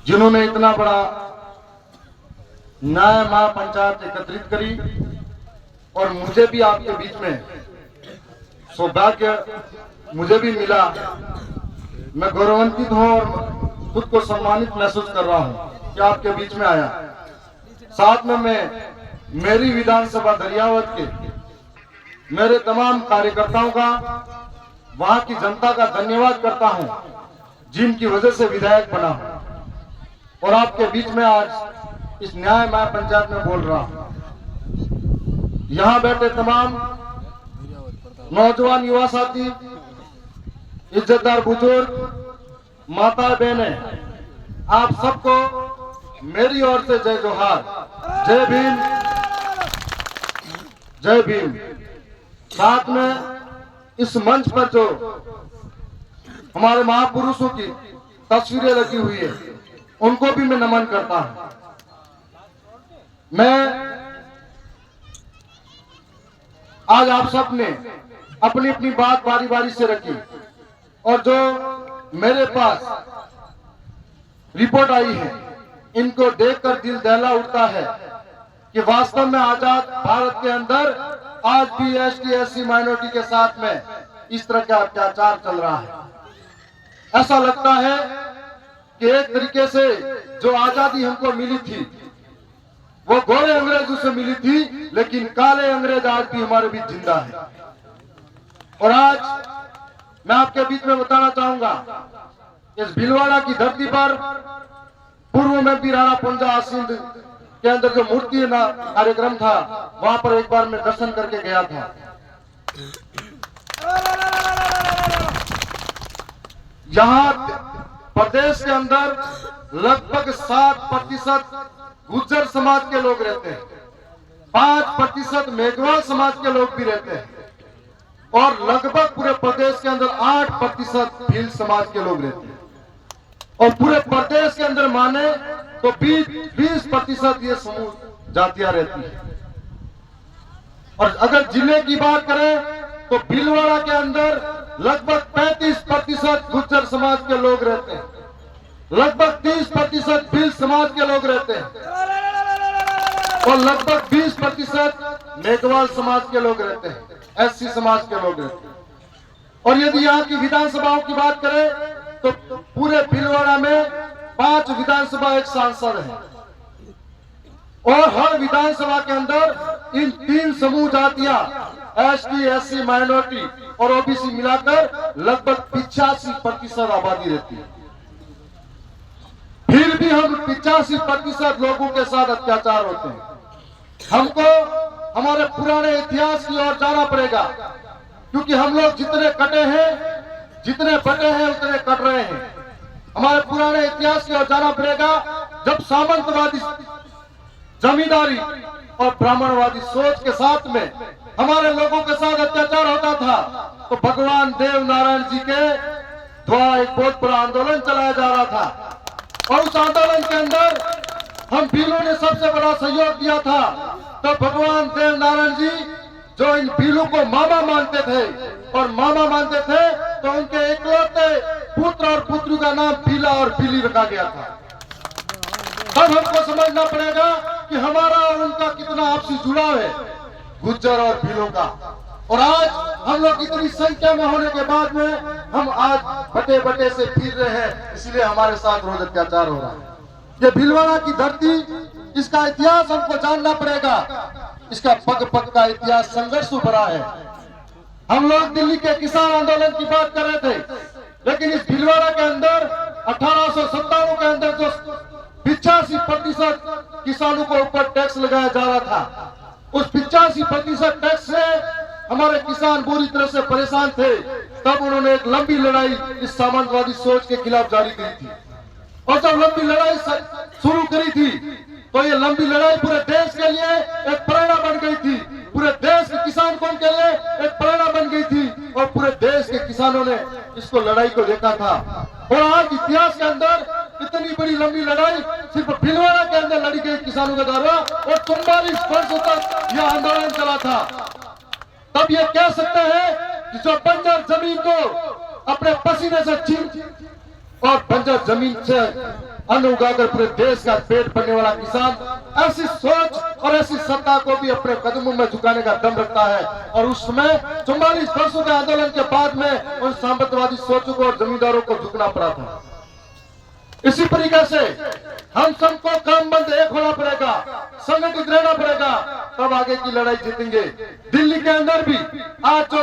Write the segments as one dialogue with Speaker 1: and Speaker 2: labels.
Speaker 1: जिन्होंने इतना बड़ा न्याय महापंचायत एकत्रित करी और मुझे भी आपके बीच में सौभाग्य मुझे भी मिला। मैं गौरवान्वित हूँ और खुद को सम्मानित महसूस कर रहा हूँ कि आपके बीच में आया। साथ में मैं मेरी विधानसभा दरियावत के मेरे तमाम कार्यकर्ताओं का, वहां की जनता का धन्यवाद करता हूं जिनकी वजह से विधायक बना हूं और आपके बीच में आज इस न्याय महापंचायत में बोल रहा हूं। यहां बैठे तमाम नौजवान युवा साथी, इज्जतदार बुजुर्ग, माता बहनें, आप सबको मेरी ओर से जय जोहार, जय भीम, जय भीम। साथ में इस मंच पर जो हमारे महापुरुषों की तस्वीरें लगी हुई है उनको भी मैं नमन करता हूं। मैं आज आप सब ने अपनी अपनी बात बारी बारी से रखी और जो मेरे पास रिपोर्ट आई है इनको देखकर दिल दहला उठता है कि वास्तव में आजाद भारत के अंदर आज भी एसटी एससी माइनॉरिटी के साथ में इस तरह का अत्याचार चल रहा है। ऐसा लगता है कि एक तरीके से जो आजादी हमको मिली थी वो गोरे अंग्रेजों से मिली थी, लेकिन काले अंग्रेज आज भी हमारे बीच जिंदा है। और आज मैं आपके बीच में बताना चाहूंगा, इस भीलवाड़ा की धरती पर पूर्व में भी राणा पुंजा आसिंद के अंदर जो मूर्ति ना कार्यक्रम था, वहां पर एक बार मैं दर्शन करके गया था। यहाँ प्रदेश के अंदर लगभग 7% गुर्जर समाज के लोग रहते हैं, 5% मेघवाल समाज के लोग भी रहते हैं और लगभग पूरे प्रदेश के अंदर 8% भील समाज के लोग रहते हैं। और पूरे प्रदेश के अंदर माने तो 20% ये समूह जातियां रहती है। और अगर जिले की बात करें तो भीलवाड़ा के अंदर लगभग 35% गुर्जर समाज के लोग रहते हैं, लगभग 30% भील समाज के लोग रहते हैं और लगभग 20% मेघवाल समाज के लोग रहते हैं, एससी समाज के लोग रहते हैं। और यदि यहाँ की विधानसभाओं की बात करें तो पूरे भीलवाड़ा में 5 विधानसभा एक सांसद है और हर विधानसभा के अंदर इन 3 समूह जातियां एसटी एससी माइनॉरिटी और ओबीसी मिलाकर लगभग 85% आबादी रहती है। फिर भी हम 85% लोगों के साथ अत्याचार होते हैं। हमको हमारे पुराने इतिहास की ओर जाना पड़ेगा, क्योंकि हम लोग जितने कटे हैं, जितने बटे हैं, उतने कट रहे हैं। हमारे पुराने इतिहास की ओर जाना पड़ेगा। जब सामंतवादी जमींदारी और ब्राह्मणवादी सोच के साथ में हमारे लोगों के साथ अत्याचार होता था तो भगवान देव नारायण जी के द्वारा एक बहुत बड़ा आंदोलन चलाया जा रहा था और उस आंदोलन के अंदर हम भीलों ने सबसे बड़ा सहयोग दिया था। तो भगवान देव नारायण जी जो इन भीलों को मामा मानते थे और मामा मानते थे तो उनके इकलौते पुत्र और पुत्री का नाम भीला और भीली रखा गया था। तब हमको समझना पड़ेगा कि हमारा और उनका कितना आपसी जुड़ाव है, गुर्जर और भीलों का। और आज हम लोग इतनी संख्या में होने के बाद में हम आज बटे बटे से फिर रहे हैं, इसलिए हमारे साथ रोज अत्याचार हो रहा है। ये भीलवाड़ा की धरती, इसका इतिहास हमको जानना पड़ेगा। इसका पग पग का इतिहास संघर्ष भरा है। हम लोग दिल्ली के किसान आंदोलन की बात कर रहे थे, लेकिन इस भीलवाड़ा के अंदर 1897 के अंदर जो 85% किसानों को ऊपर टैक्स लगाया जा रहा था, उस 85% टैक्स से हमारे किसान बुरी तरह से परेशान थे। तब उन्होंने एक लंबी लड़ाई इस सामंतवादी सोच के खिलाफ जारी की थी और जब लंबी लड़ाई शुरू करी थी तो ये लंबी लड़ाई पूरे देश के लिए एक प्रेरणा बन गई थी, पूरे देश के किसान कौम के लिए एक प्रेरणा बन गई थी और पूरे देश के किसानों ने इसको लड़ाई को देखा था। और आज इतिहास के अंदर इतनी बड़ी लंबी लड़ाई सिर्फ भीलवाड़ा के अंदर लड़ी गई किसानों के द्वारा और 44 वर्षों तक यह आंदोलन चला था। तब ये कह सकते हैं कि जो बंजर जमीन को अपने पसीने से और बंजर जमीन से अन्न उगाकर पूरे देश का पेट भरने वाला किसान ऐसी सोच और ऐसी सत्ता को भी अपने कदमों में झुकाने का दम रखता है। और उस समय 44 वर्षों के आंदोलन के बाद में उन साम्राज्यवादी सोचों को और जमींदारों को झुकना पड़ा था। इसी तरीके से हम सबको क्रमबद्ध एक होना पड़ेगा, संगठित रहना पड़ेगा, तब आगे की लड़ाई जीतेंगे। दिल्ली के अंदर भी आज जो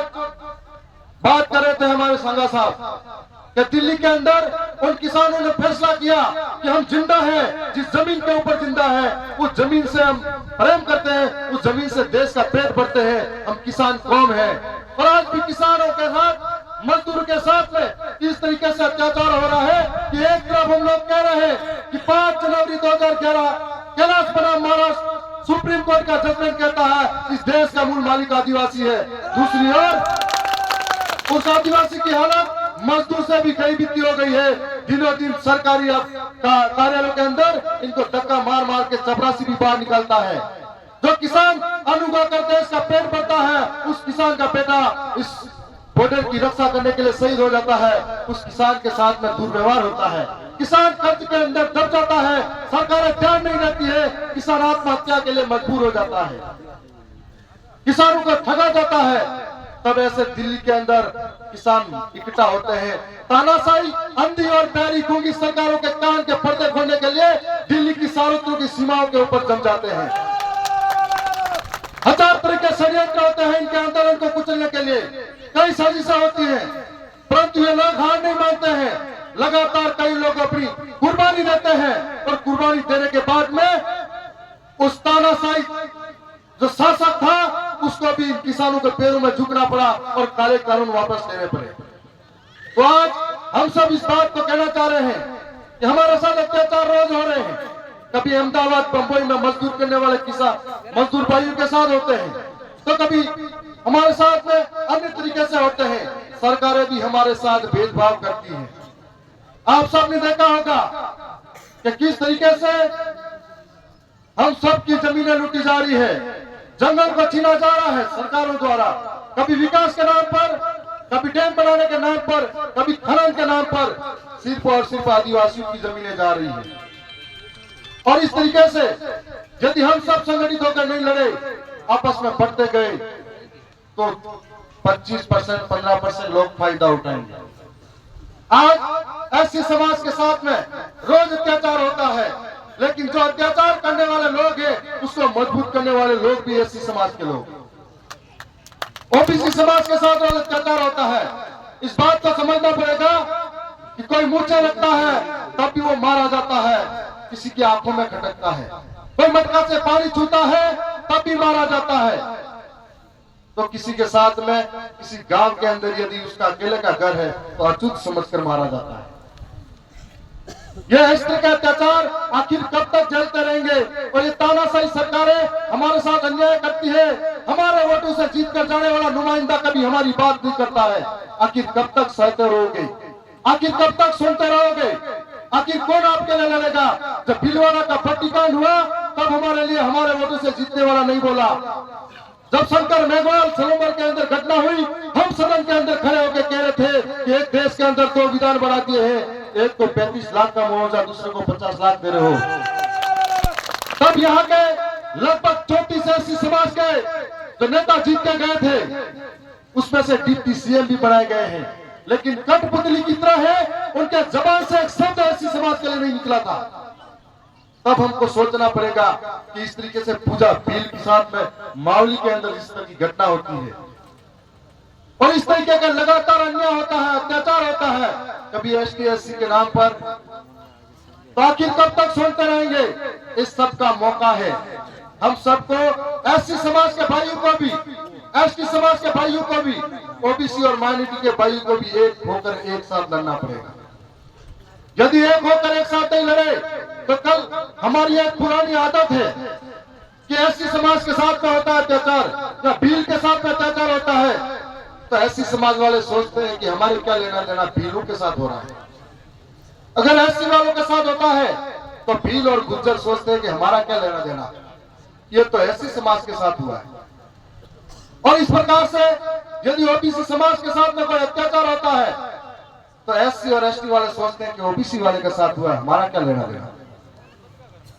Speaker 1: बात कर रहे थे हमारे संगा साहब कि दिल्ली के अंदर उन किसानों ने फैसला किया कि हम जिंदा हैं, जिस जमीन के ऊपर जिंदा है उस जमीन से हम प्रेम करते हैं, उस जमीन से देश का पेट भरते हैं, हम किसान कौम हैं। और आज भी किसानों के साथ, मजदूर के साथ में इस तरीके से अत्याचार हो रहा है कि एक तरफ हम लोग कह रहे हैं कि 5 जनवरी 2011 कैलाश बनाम महाराष्ट्र सुप्रीम कोर्ट का जजमेंट कहता है इस देश का मूल मालिक आदिवासी है, दूसरी ओर उस आदिवासी की हालत मजदूर से भी कई बीती हो गई है। दिनों दिन सरकारी कार्यालयों के अंदर इनको धक्का मार मार के चपरासी भी बाहर निकालता है। जो किसान अन्न उगाकर देश का पेट भरता है, उस किसान का बेटा इस बॉर्डर की रक्षा करने के लिए शहीद हो जाता है, उस किसान के साथ में दुर्व्यवहार होता है, किसान कर्ज के अंदर दब जाता है, सरकारें ध्यान नहीं देती है, किसान आत्महत्या के लिए मजबूर हो जाता है, किसानों को ठगा जाता है। तब ऐसे दिल्ली के अंदर किसान इकट्ठा होते हैं, तानाशाही, अंधी और बैरी गूंगी सरकारों के कान के पर्दे खोलने के लिए दिल्ली की सार्वत्रिक की सीमाओं के ऊपर जम जाते हैं। हजार तरह के षड्यंत्र होते हैं इनके आंदोलन को कुचलने के लिए, कई साजिशें होती हैं, परंतु ये लोग हार नहीं मानते हैं। लगातार कई लोग अपनी कुर्बानी देते हैं और कुर्बानी देने के बाद में उस तानाशाही जो शासक था उसको भी किसानों के पैरों में झुकना पड़ा और काले कानून वापस लेने पड़े। तो आज हम सब इस बात को कहना चाह रहे हैं कि हमारे साथ अत्याचार रोज हो रहे हैं। कभी अहमदाबाद बंबई में मजदूर करने वाले किसान मजदूर भाइयों के साथ होते हैं, तो कभी हमारे साथ में अन्य तरीके से होते हैं। सरकारें भी हमारे साथ भेदभाव करती हैं। आप सबने देखा होगा कि किस तरीके से हम सबकी जमीनें लूटी जा रही है, जंगल को छीना जा रहा है सरकारों द्वारा, कभी विकास के नाम पर, कभी डैम बनाने के नाम पर, कभी खनन के नाम पर सिर्फ और सिर्फ आदिवासियों की जमीनें जा रही है। और इस तरीके से यदि हम सब संगठित होकर नहीं लड़े, आपस में बढ़ते गए, तो 25% 15% लोग फायदा उठाएंगे। आज ऐसे समाज के साथ में रोज अत्याचार होता है, लेकिन जो अत्याचार करने वाले लोग हैं उसको मजबूत करने वाले लोग भी एससी समाज के लोग, ओबीसी समाज के साथ रोज अत्याचार होता है। इस बात को समझना पड़ेगा कि कोई मूर्छा रखता है तब भी वो मारा जाता है, किसी की आंखों में खटकता है, कोई मटका से पानी छूता है तब भी मारा जाता है। तो किसी के साथ में किसी गांव के अंदर यदि उसका अकेले का घर है तो अछूत समझकर मारा जाता है। यह इस तरह के अत्याचार आखिर कब तक झेलते रहेंगे? और ये तानाशाही सरकारें हमारे साथ अन्याय करती है, हमारे वोटों से जीत कर जाने वाला नुमाइंदा कभी हमारी बात नहीं करता है। आखिर कब तक सहते रहोगे? आखिर कब तक सुनते रहोगे? आखिर कौन आपके लिए लड़ेगा? जब भीलवाड़ा का भट्टिकांड हुआ तब हमारे लिए हमारे वोटों से जीतने वाला नहीं बोला। जब शंकर मेघवाल सरोवर के अंदर घटना हुई, हम सदन के अंदर खड़े होकर कह रहे थे कि एक देश के अंदर 2 विधान बढ़ा दिए हैं, एक को 35 लाख का मुआवजा, दूसरे को 50 लाख दे रहे हो। तब यहाँ के लगभग 34 ऐसी समाज के जो नेता जीत के गए थे, उसमें से डिप्टी सीएम भी बनाए गए हैं, लेकिन कठपुतली की तरह है, उनके जबान से एक शब्द ऐसी समाज के लिए नहीं निकला था। तब हमको सोचना पड़ेगा कि इस तरीके से पूजा भील के साथ में मावली के अंदर इस तरह की घटना होती है और इस तरीके का लगातार अन्याय होता है, अत्याचार होता है, कभी एसटी एससी के नाम पर, तो आखिर कब तक सुनते रहेंगे? इस सब का मौका है हम सबको, एससी समाज के भाइयों को भी, एसटी समाज के भाइयों को भी, ओबीसी और माइनॉरिटी के भाइयों को भी एक होकर एक साथ लड़ना पड़ेगा। यदि एक होकर एक साथ नहीं लड़े तो कल हमारी एक पुरानी आदत है कि एससी समाज के साथ में होता है अत्याचार या भील के साथ में अत्याचार होता है, तो एससी समाज वाले सोचते हैं कि हमारे क्या लेना देना भीलों के साथ हो रहा है। अगर एससी वालों के साथ होता है तो भील और गुज्जर सोचते हैं कि हमारा क्या लेना देना, ये तो एससी समाज के साथ हुआ है। और इस प्रकार से यदि ओबीसी समाज के साथ में कोई अत्याचार होता है तो एससी और एसटी वाले सोचते हैं कि ओबीसी वाले के साथ हुआ, हमारा क्या लेना देना,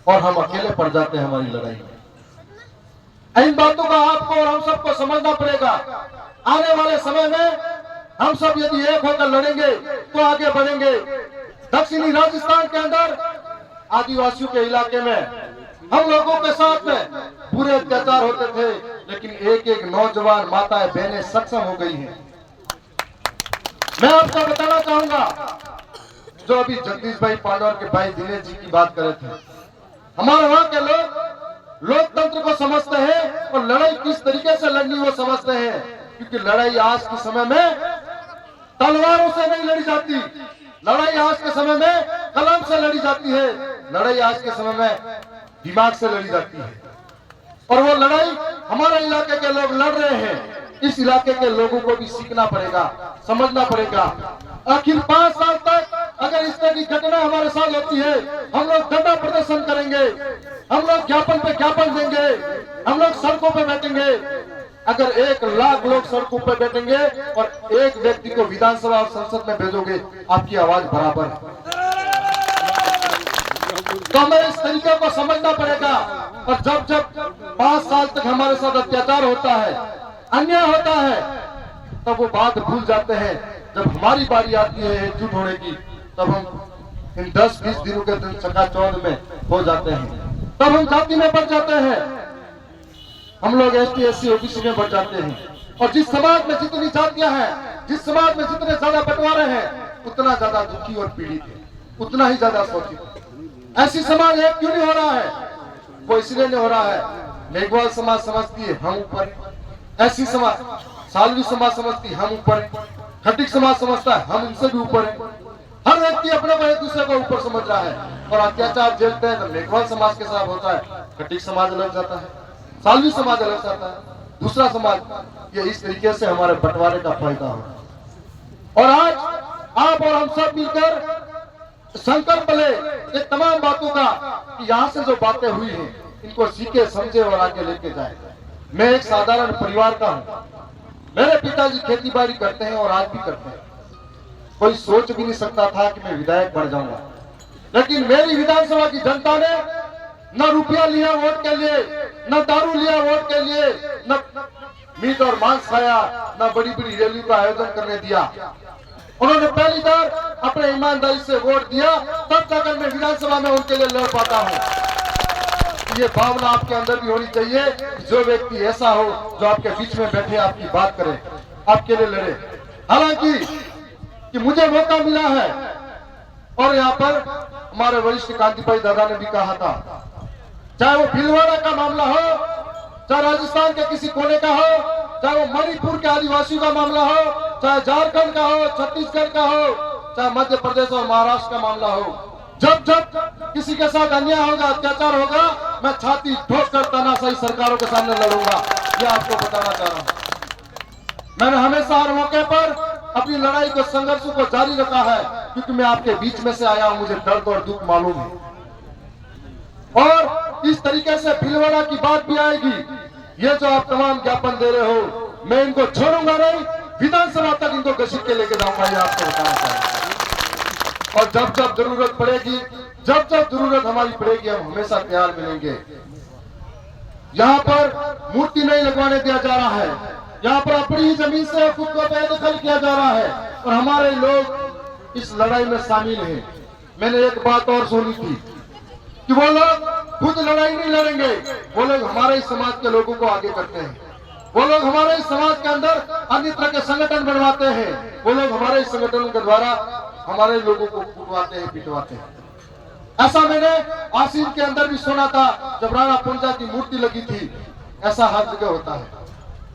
Speaker 1: और हम अकेले पड़ जाते हैं हमारी लड़ाई में। इन बातों का आपको और हम सबको समझना पड़ेगा। आने वाले समय में हम सब यदि एक होकर लड़ेंगे तो आगे बढ़ेंगे। दक्षिणी राजस्थान के अंदर आदिवासियों के इलाके में हम लोगों के साथ में बुरे अत्याचार होते थे, लेकिन एक एक नौजवान माताएं बहनें सक्षम हो गई हैं। मैं आपको बताना चाहूंगा, जो अभी जगदीश भाई पांडवर के भाई दिनेश जी की बात करे थे, हमारे वहां के लोग लोकतंत्र को समझते हैं और लड़ाई किस तरीके से लड़नी वो समझते हैं, क्योंकि लड़ाई आज के समय में तलवारों से नहीं लड़ी जाती, लड़ाई आज के समय में कलम से लड़ी जाती है, लड़ाई आज के समय में दिमाग से लड़ी जाती है। और वो लड़ाई हमारे इलाके के लोग लड़ रहे हैं। इस इलाके के लोगों को भी सीखना पड़ेगा, समझना पड़ेगा। आखिर 5 साल तक अगर इस तरह की घटना हमारे साथ होती है, हम लोग धरना प्रदर्शन करेंगे, हम लोग ज्ञापन पे ज्ञापन देंगे, हम लोग सड़कों पे बैठेंगे। अगर 1 लाख लोग सड़कों पे बैठेंगे और एक व्यक्ति को विधानसभा और संसद में भेजोगे, आपकी आवाज बराबर है। तो हमें इस तरीके को समझना पड़ेगा। और जब जब 5 साल तक हमारे साथ अत्याचार होता है, अन्याय होता है, तब वो बात भूल जाते हैं। जब हमारी बारी आती है एकजुट होने की, तब हम इन 10-20 दिनों के दिन चकाचौंध में हो जाते हैं। तब हम जाति में बढ़ जाते हैं, हम लोग एसटी एससी ओबीसी में बढ़ जाते हैं। और जिस समाज में जितनी जातियां हैं, जिस समाज में जितने ज्यादा बंटवारे हैं, उतना ज्यादा दुखी और पीड़ित है, उतना ही ज्यादा शोषित। ऐसी समाज एक क्यों नहीं हो रहा है? वो इसलिए नहीं हो रहा है, मेघवाल समाज समझती है हम ऊपर, ऐसी समाज सालवी समाज समझती है हम ऊपर, खटिक समाज समझता है हम उनसे भी ऊपर है। हर व्यक्ति अपने एक दूसरे को ऊपर समझ रहा है और अत्याचार झेलते हैं। तो मेघवाल समाज के साथ होता है, खटिक समाज अलग जाता है, सालवी समाज अलग जाता है, दूसरा समाज। ये इस तरीके से हमारे बंटवारे का फायदा हो। और आज आप और हम सब मिलकर संकल्प ले ये तमाम बातों का कि यहाँ से जो बातें हुई हैं, इनको सीखे समझे और आगे लेके जाए। मैं एक साधारण परिवार का हूँ, मेरे पिताजी खेती बाड़ी करते हैं और आज भी करते हैं। कोई सोच भी नहीं सकता था कि मैं विधायक बन जाऊंगा, लेकिन मेरी विधानसभा की जनता ने न रुपया लिया वोट के लिए, न दारू लिया वोट के लिए, न मीट और मांस खाया, न बड़ी बड़ी रैली का आयोजन करने दिया। उन्होंने पहली बार अपने ईमानदारी से वोट दिया, तब जाकर मैं विधानसभा में उनके लिए लड़ पाता हूँ। ये भावना आपके अंदर भी होनी चाहिए। जो व्यक्ति ऐसा हो जो आपके बीच में बैठे आपकी बात करे, आपके लिए लड़े। हालांकि कि मुझे मौका मिला है और यहाँ पर हमारे वरिष्ठ कांति भाई दादा ने भी कहा था, चाहे वो भीलवाड़ा का मामला हो, चाहे राजस्थान के किसी कोने का हो, चाहे वो मणिपुर के आदिवासियों का मामला हो, चाहे झारखंड का हो, छत्तीसगढ़ का हो, चाहे मध्य प्रदेश और महाराष्ट्र का मामला हो, जब जब किसी के साथ अन्याय होगा, अत्याचार होगा, मैं छाती ठोक कर तानाशाही सरकारों के सामने लड़ूंगा। यह आपको बताना चाह रहा हूं। मैंने हमेशा हर मौके पर अपनी लड़ाई को, संघर्ष को जारी रखा है, क्योंकि मैं आपके बीच में से आया हूं, मुझे दर्द और दुख मालूम है। और इस तरीके से भीलवाड़ा की बात भी आएगी। ये जो आप तमाम ज्ञापन दे रहे हो, मैं इनको छोड़ूंगा नहीं, विधानसभा तक इनको घसीट के लेके जाऊंगा, ये आपको बताना चाहूंगा। और जब जब जरूरत पड़ेगी, जब जब जरूरत हमारी पड़ेगी, हम हमेशा तैयार मिलेंगे। यहाँ पर मूर्ति नहीं लगवाने दिया जा रहा है, यहाँ पर अपनी जमीन से खुद को बेदखल किया जा रहा है और हमारे लोग इस लड़ाई में शामिल हैं। मैंने एक बात और सुनी थी कि वो लोग खुद लड़ाई नहीं लड़ेंगे, वो लोग हमारे समाज के लोगों को आगे करते हैं, वो लोग हमारे समाज के अंदर अन्य तरह के संगठन बनवाते हैं, वो लोग हमारे संगठनों के द्वारा हमारे लोगों को कुटवाते हैं, पिटवाते हैं। ऐसा मैंने आसीन के अंदर भी सुना था, जब राणा पुंजा की मूर्ति लगी थी। ऐसा हर जगह होता है।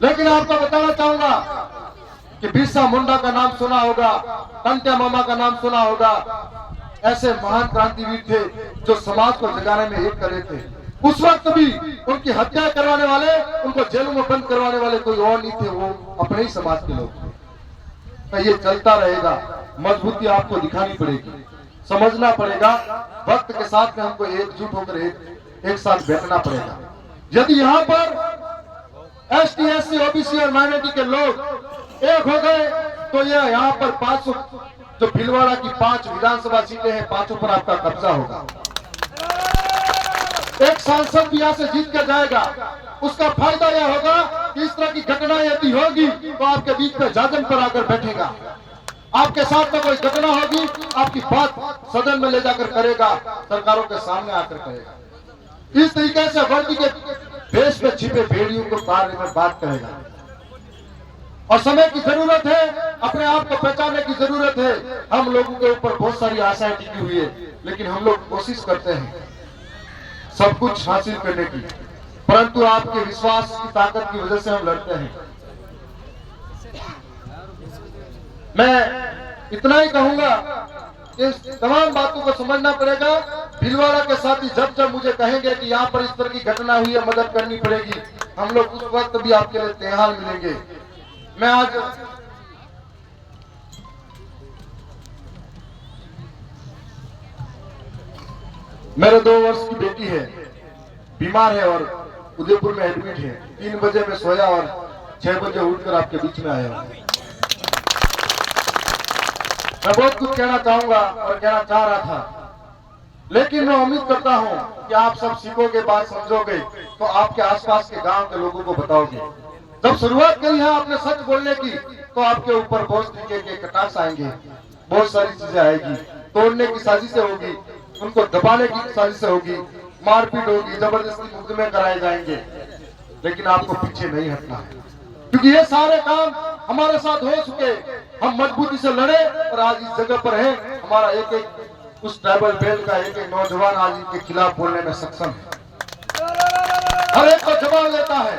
Speaker 1: लेकिन आपको बताना चाहूंगा कि बिरसा मुंडा का नाम सुना होगा, टंट्या मामा का नाम सुना होगा। ऐसे महान क्रांतिवीर थे जो समाज को जगाने में एक करे थे। उस वक्त भी उनकी हत्या करवाने वाले, उनको जेलों में बंद करवाने वाले कोई और नहीं थे, वो अपने ही समाज के लोग थे। तो ये चलता रहेगा। मजबूती आपको दिखानी पड़ेगी, समझना पड़ेगा। वक्त के साथ में हमको एकजुट होकर एक साथ बैठना पड़ेगा। यदि यहाँ पर एसटी एससी ओबीसी और माइनॉरिटी के लोग एक हो गए, तो ये यहाँ पर जो भीलवाड़ा की 5 विधानसभा सीटें हैं, 5 पर आपका कब्जा होगा। एक सांसद भी यहाँ से जीत कर जाएगा, उसका फायदा यह होगा कि इस तरह की घटना यदि होगी तो आपके बीच में जाजन पर आकर बैठेगा, आपके साथ में कोई घटना होगी, आपकी बात सदन में ले जाकर करेगा, सरकारों के सामने आकर करेगा। इस तरीके से वर्दी के भेष में छिपे भेड़ियों को बारे में बात करेगा। और समय की जरूरत है, अपने आप को पहचानने की जरूरत है। हम लोगों के ऊपर बहुत सारी आशाएं टिकी हुई है, लेकिन हम लोग कोशिश करते हैं सब कुछ हासिल करने की, परंतु आपके विश्वास की ताकत की वजह से हम लड़ते हैं। मैं इतना ही कहूंगा कि इस तमाम बातों को समझना पड़ेगा। भीलवाड़ा के साथी जब जब मुझे कहेंगे कि यहाँ पर इस तरह की घटना हुई है, मदद करनी पड़ेगी, हम लोग उस वक्त भी आपके लिए तैयार मिलेंगे। मैं आज मेरे 2 वर्ष की बेटी है, बीमार है और उदयपुर में एडमिट है। 3 बजे मैं सोया और 6 बजे उठकर आपके बीच में आया हूं। मैं बहुत कुछ कहना चाहूंगा और कहना चाह रहा था, लेकिन मैं उम्मीद करता हूं कि आप सब सीखोगे, बात समझोगे, तो आपके आसपास के गांव के लोगों को बताओगे। जब शुरुआत करी है आपने सच बोलने की, तो आपके ऊपर बहुत तरीके के कटाक्ष आएंगे, बहुत सारी चीजें आएगी, तोड़ने की साजिशें होगी, उनको दबाने की साजिशें होगी, मारपीट होगी, जबरदस्ती मुकदमे कराए जाएंगे, लेकिन आपको पीछे नहीं हटना है, क्योंकि ये सारे काम हमारे साथ हो चुके। हम मजबूती से लड़े और आज इस जगह पर है। हमारा एक एक उस ट्राइबल बेल्ट का एक एक नौजवान आज इनके खिलाफ बोलने में सक्षम है। हर एक को जवाब देता है,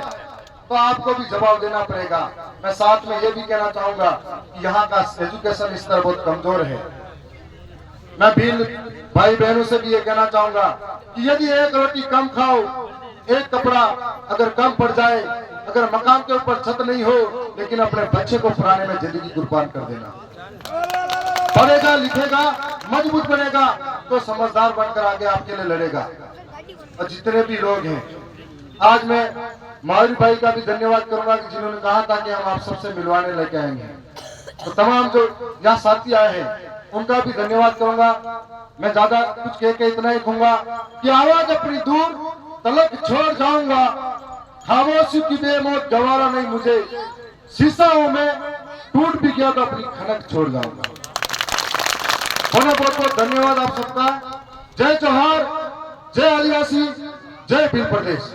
Speaker 1: तो आपको भी जवाब देना पड़ेगा। मैं साथ में ये भी कहना चाहूंगा कि यहाँ का एजुकेशन स्तर बहुत कमजोर है। मैं भील भाई बहनों से भी ये कहना चाहूंगा कि यदि एक रोटी कम खाओ, एक कपड़ा अगर कम पड़ जाए, अगर मकान के ऊपर छत नहीं हो, लेकिन अपने बच्चे को पढ़ाने में जिंदगी कुर्बान कर देना। पढ़ेगा, लिखेगा, मजबूत बनेगा, तो समझदार बनकर आगे आपके लिए लड़ेगा। और जितने भी लोग हैं, आज मैं माधुरी भाई का भी धन्यवाद करूंगा कि जिन्होंने कहा था कि हम आप सबसे मिलवाने लेके आएंगे। तो तमाम जो यहाँ साथी आए हैं उनका भी धन्यवाद करूंगा। मैं ज्यादा कुछ कह के इतना ही कहूंगा कि आवाज अपनी दूर तलक छोड़ जाऊंगा, खामोशी की बेमौत गवारा नहीं मुझे, शीशा हूं मैं, टूट भी गया तो अपनी खनक छोड़ जाऊंगा। बहुत बहुत धन्यवाद आप सबका। जय जोहार, जय आदिवासी, जय भील प्रदेश।